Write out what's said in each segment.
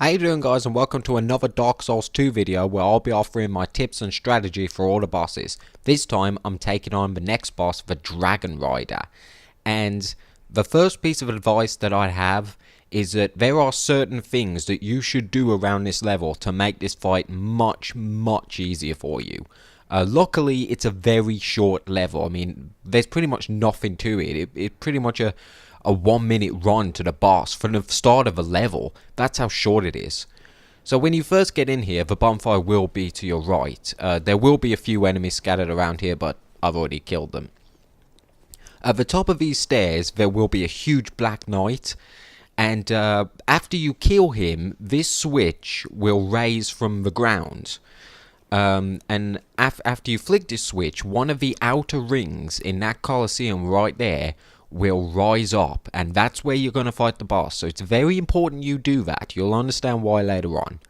How you doing, guys, and welcome to another Dark Souls 2 video where I'll be offering my tips and strategy for all the bosses. This time I'm taking on the next boss, the Dragonrider. And the first piece of advice that I have is that there are certain things that you should do around this level to make this fight much easier for you. Luckily, it's a very short level. I mean, there's pretty much nothing to it. It's pretty much a 1 minute run to the boss from the start of a level. That's how short it is. So when you first get in here, the bonfire will be to your right. There will be a few enemies scattered around here, but I've already killed them. At the top of these stairs, there will be a huge black knight. And after you kill him, this switch will raise from the ground. And after you flick this switch, one of the outer rings in that Colosseum right there will rise up, and that's where you're going to fight the boss. So it's very important you do that. You'll understand why later on.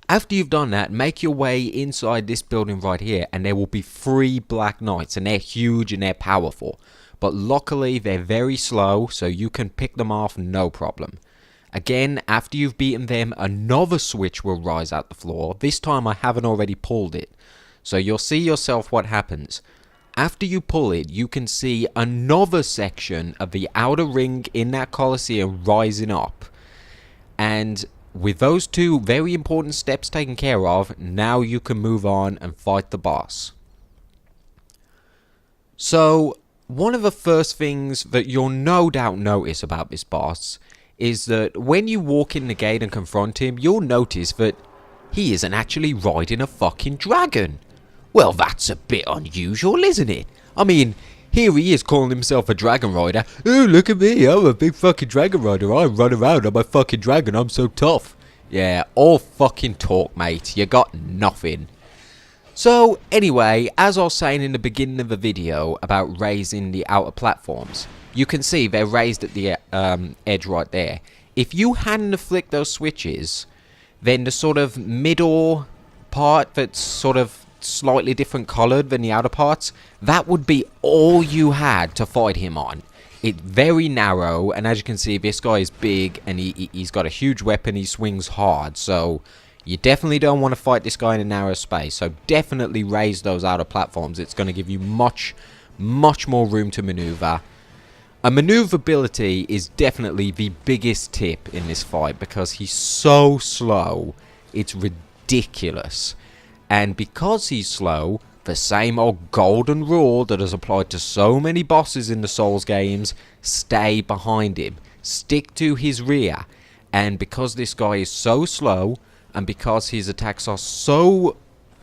After you've done that, make your way inside this building right here, and there will be 3 black knights, and they're huge and they're powerful. But luckily they're very slow, so you can pick them off no problem. Again, after you've beaten them, another switch will rise out the floor. This time I haven't already pulled it, so you'll see yourself what happens. After you pull it, you can see another section of the outer ring in that Colosseum rising up. And with those 2 very important steps taken care of, now you can move on and fight the boss. So, one of the first things that you'll no doubt notice about this boss is that when you walk in the gate and confront him, you'll notice that he isn't actually riding a fucking dragon. Well, that's a bit unusual, isn't it? I mean, here he is calling himself a dragon rider. Oh, look at me, I'm a big fucking dragon rider. I run around on my fucking dragon, I'm so tough. Yeah, all fucking talk, mate. You got nothing. So, anyway, as I was saying in the beginning of the video about raising the outer platforms, you can see they're raised at the edge right there. If you hadn't flicked those switches, then the sort of middle part that's sort of slightly different coloured than the outer parts, that would be all you had to fight him on. It's very narrow, and as you can see, this guy is big and he's got a huge weapon. He swings hard, so you definitely don't want to fight this guy in a narrow space. So definitely raise those outer platforms. It's going to give you much more room to maneuver. Maneuverability is definitely the biggest tip in this fight because he's so slow, it's ridiculous. And because he's slow, the same old golden rule that has applied to so many bosses in the Souls games, stay behind him. Stick to his rear. And because this guy is so slow, and because his attacks are so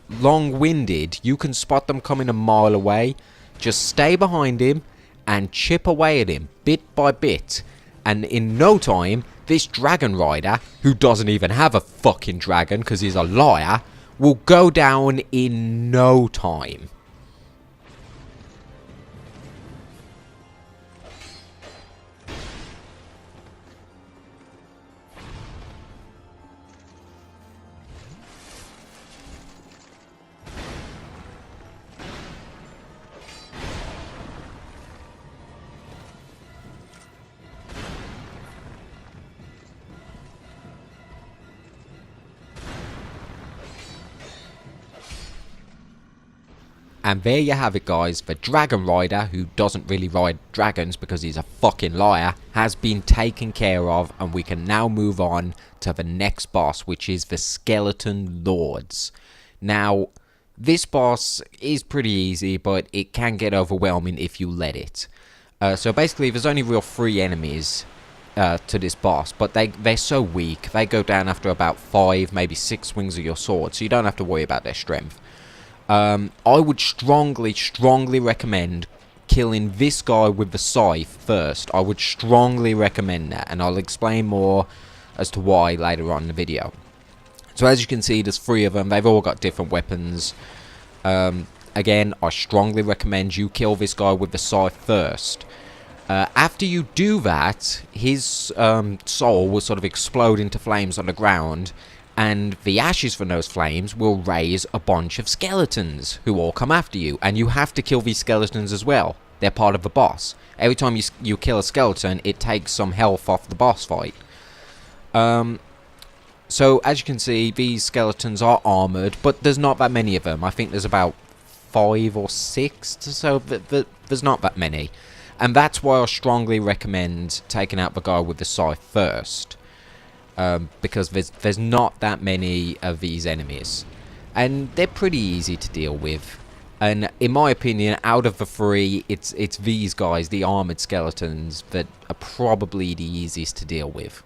long-winded, you can spot them coming a mile away. Just stay behind him and chip away at him, bit by bit. And in no time, this Dragon Rider, who doesn't even have a fucking dragon because he's a liar, will go down in no time. And there you have it, guys. The Dragon Rider, who doesn't really ride dragons because he's a fucking liar, has been taken care of, and we can now move on to the next boss, which is the Skeleton Lords. Now, this boss is pretty easy, but it can get overwhelming if you let it. So basically, there's only real 3 enemies to this boss, but they're so weak. They go down after about 5, maybe 6 swings of your sword, so you don't have to worry about their strength. I would strongly recommend killing this guy with the scythe first. I would strongly recommend that, and I'll explain more as to why later on in the video. So as you can see, there's 3 of them. They've all got different weapons. Again, I strongly recommend you kill this guy with the scythe first. After you do that, his soul will sort of explode into flames on the ground, and the ashes from those flames will raise a bunch of skeletons who all come after you, and you have to kill these skeletons as well. They're part of the boss. Every time you kill a skeleton, it takes some health off the boss fight. So as you can see, these skeletons are armoured, but there's not that many of them. I think there's about 5 or 6, so there's not that many. And that's why I strongly recommend taking out the guy with the scythe first. Because there's not that many of these enemies. And they're pretty easy to deal with. And in my opinion, out of the 3, it's these guys, the armoured skeletons, that are probably the easiest to deal with.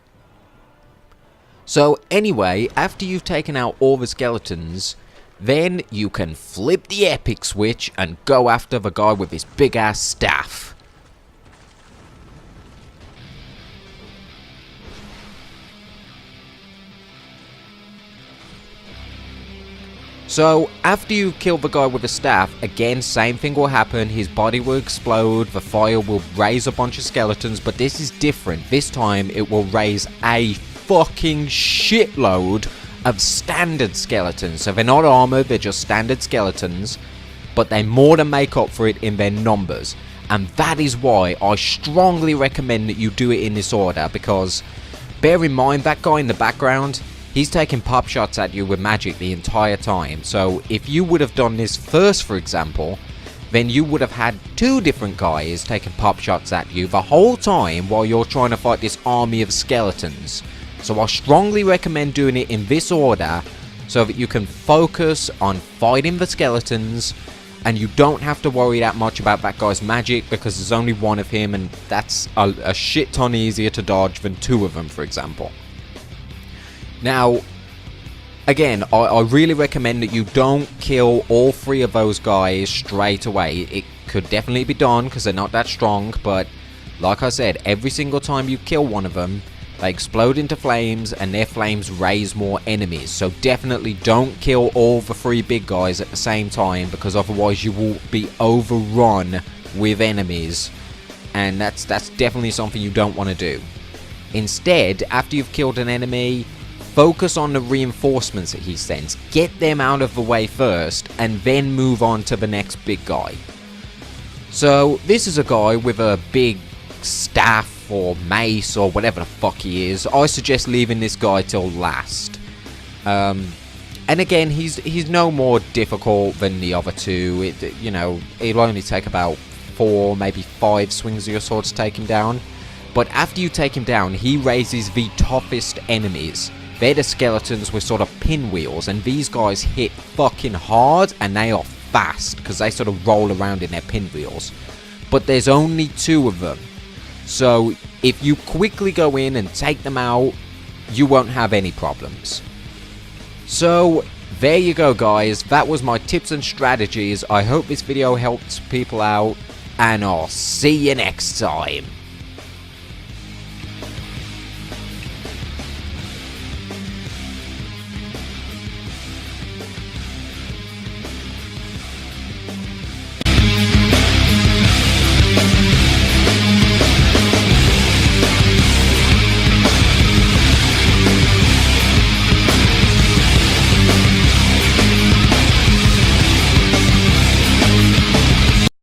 So anyway, after you've taken out all the skeletons, then you can flip the epic switch and go after the guy with his big ass staff. So, after you kill the guy with the staff, again, same thing will happen. His body will explode, the fire will raise a bunch of skeletons, but this is different. This time, it will raise a fucking shitload of standard skeletons. So they're not armored, they're just standard skeletons, but they more than make up for it in their numbers. And that is why I strongly recommend that you do it in this order, because bear in mind, that guy in the background, he's taking pop shots at you with magic the entire time. So if you would have done this first, for example, then you would have had 2 different guys taking pop shots at you the whole time while you're trying to fight this army of skeletons. So I strongly recommend doing it in this order so that you can focus on fighting the skeletons and you don't have to worry that much about that guy's magic, because there's only 1 of him and that's a shit ton easier to dodge than 2 of them, for example. Now, again, I really recommend that you don't kill all 3 of those guys straight away. It could definitely be done because they're not that strong, but like I said, every single time you kill one of them, they explode into flames and their flames raise more enemies. So definitely don't kill all the 3 big guys at the same time, because otherwise you will be overrun with enemies, and that's definitely something you don't want to do. Instead, after you've killed an enemy, focus on the reinforcements that he sends. Get them out of the way first, and then move on to the next big guy. So, this is a guy with a big staff or mace or whatever the fuck he is. I suggest leaving this guy till last. And again, he's no more difficult than the other 2. You know, it'll only take about 4, maybe 5 swings of your sword to take him down. But after you take him down, he raises the toughest enemies. They're the skeletons with sort of pinwheels, and these guys hit fucking hard and they are fast because they sort of roll around in their pinwheels. But there's only 2 of them. So if you quickly go in and take them out, you won't have any problems. So there you go, guys. That was my tips and strategies. I hope this video helped people out, and I'll see you next time.